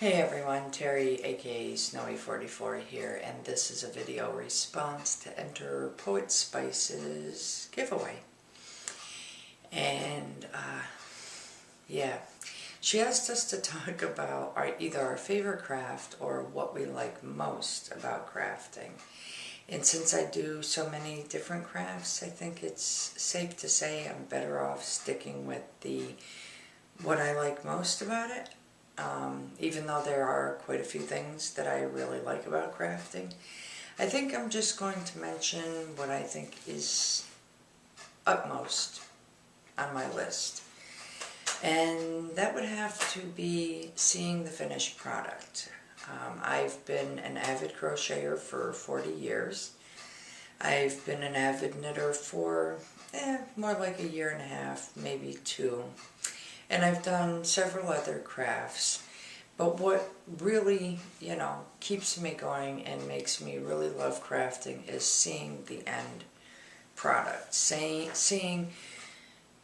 Hey everyone, Terry aka Snowy44 here, and this is a video response to enter Poetspice's giveaway. And yeah, she asked us to talk about either our favorite craft or what we like most about crafting. And since I do so many different crafts, I think it's safe to say I'm better off sticking with what I like most about it. Even though there are quite a few things that I really like about crafting, I think I'm just going to mention what I think is utmost on my list. And that would have to be seeing the finished product. I've been an avid crocheter for 40 years. I've been an avid knitter for more like a year and a half, maybe two. And I've done several other crafts. But what really, keeps me going and makes me really love crafting is seeing the end product. Seeing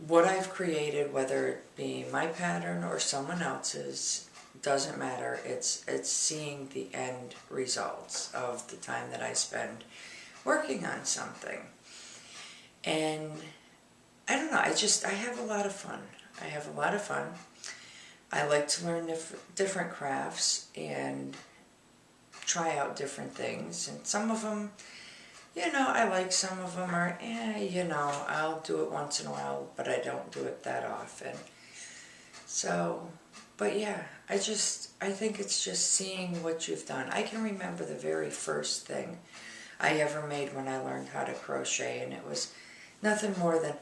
what I've created, whether it be my pattern or someone else's, doesn't matter. It's seeing the end results of the time that I spend working on something. And I don't know, I have a lot of fun. I like to learn different crafts and try out different things. And some of them, I like. Some of them are, I'll do it once in a while, but I don't do it that often. So, but yeah, I think it's just seeing what you've done. I can remember the very first thing I ever made when I learned how to crochet, and it was nothing more than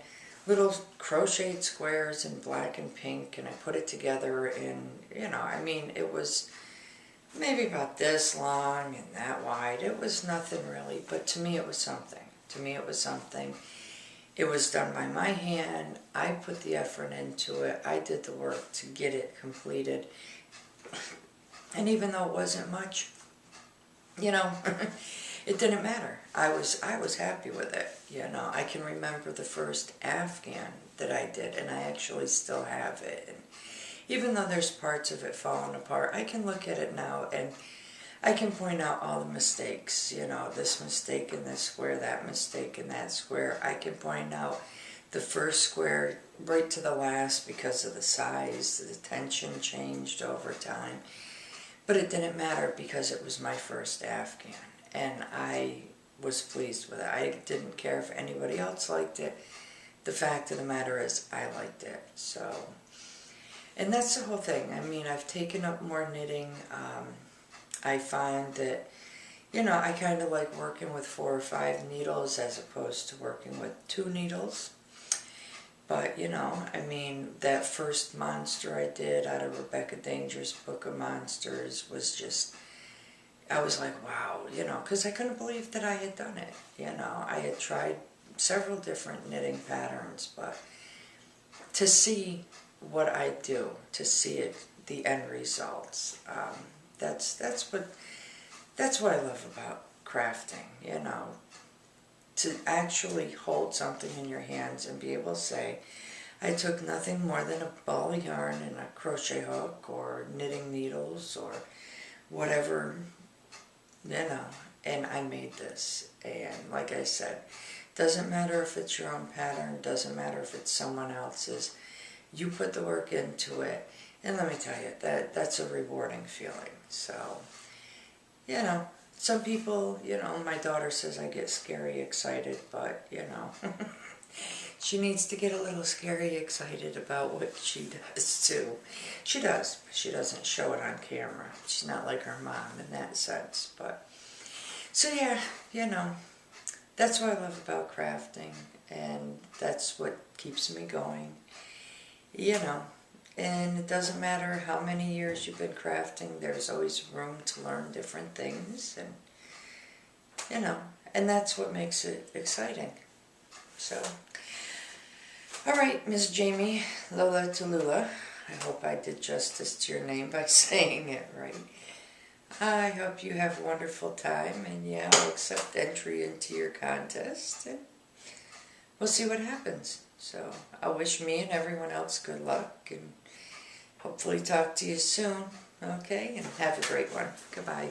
little crocheted squares in black and pink, and I put it together in, it was maybe about this long and that wide. It was nothing really, but to me it was something. It was done by my hand. I put the effort into it. I did the work to get it completed. And even though it wasn't much, it didn't matter. I was happy with it, I can remember the first Afghan that I did, and I actually still have it. And even though there's parts of it falling apart, I can look at it now and I can point out all the mistakes, this mistake in this square, that mistake in that square. I can point out the first square right to the last because of the size. The tension changed over time. But it didn't matter because it was my first Afghan. And I was pleased with it. I didn't care if anybody else liked it. The fact of the matter is I liked it. So, and that's the whole thing. I've taken up more knitting. I find that, I kind of like working with 4 or 5 needles as opposed to working with 2 needles. But, that first monster I did out of Rebecca Danger's Book of Monsters was just, I was like, wow, because I couldn't believe that I had done it. I had tried several different knitting patterns, but to see what I do, to see it, the end results, that's what I love about crafting, to actually hold something in your hands and be able to say, I took nothing more than a ball of yarn and a crochet hook or knitting needles or whatever, and I made this. And like I said, doesn't matter if it's your own pattern, doesn't matter if it's someone else's, you put the work into it, and let me tell you, that's a rewarding feeling. So, some people, my daughter says I get scary excited, but, she needs to get a little scary excited about what she does too. She does, but she doesn't show it on camera. She's not like her mom in that sense, but, so yeah, that's what I love about crafting, and that's what keeps me going, and it doesn't matter how many years you've been crafting, there's always room to learn different things, and, and that's what makes it exciting. So, alright, Miss Jamie, Lola Tallulah, I hope I did justice to your name by saying it right. I hope you have a wonderful time, and yeah, I'll accept entry into your contest, and we'll see what happens. So, I wish me and everyone else good luck, and hopefully talk to you soon. Okay, and have a great one. Goodbye.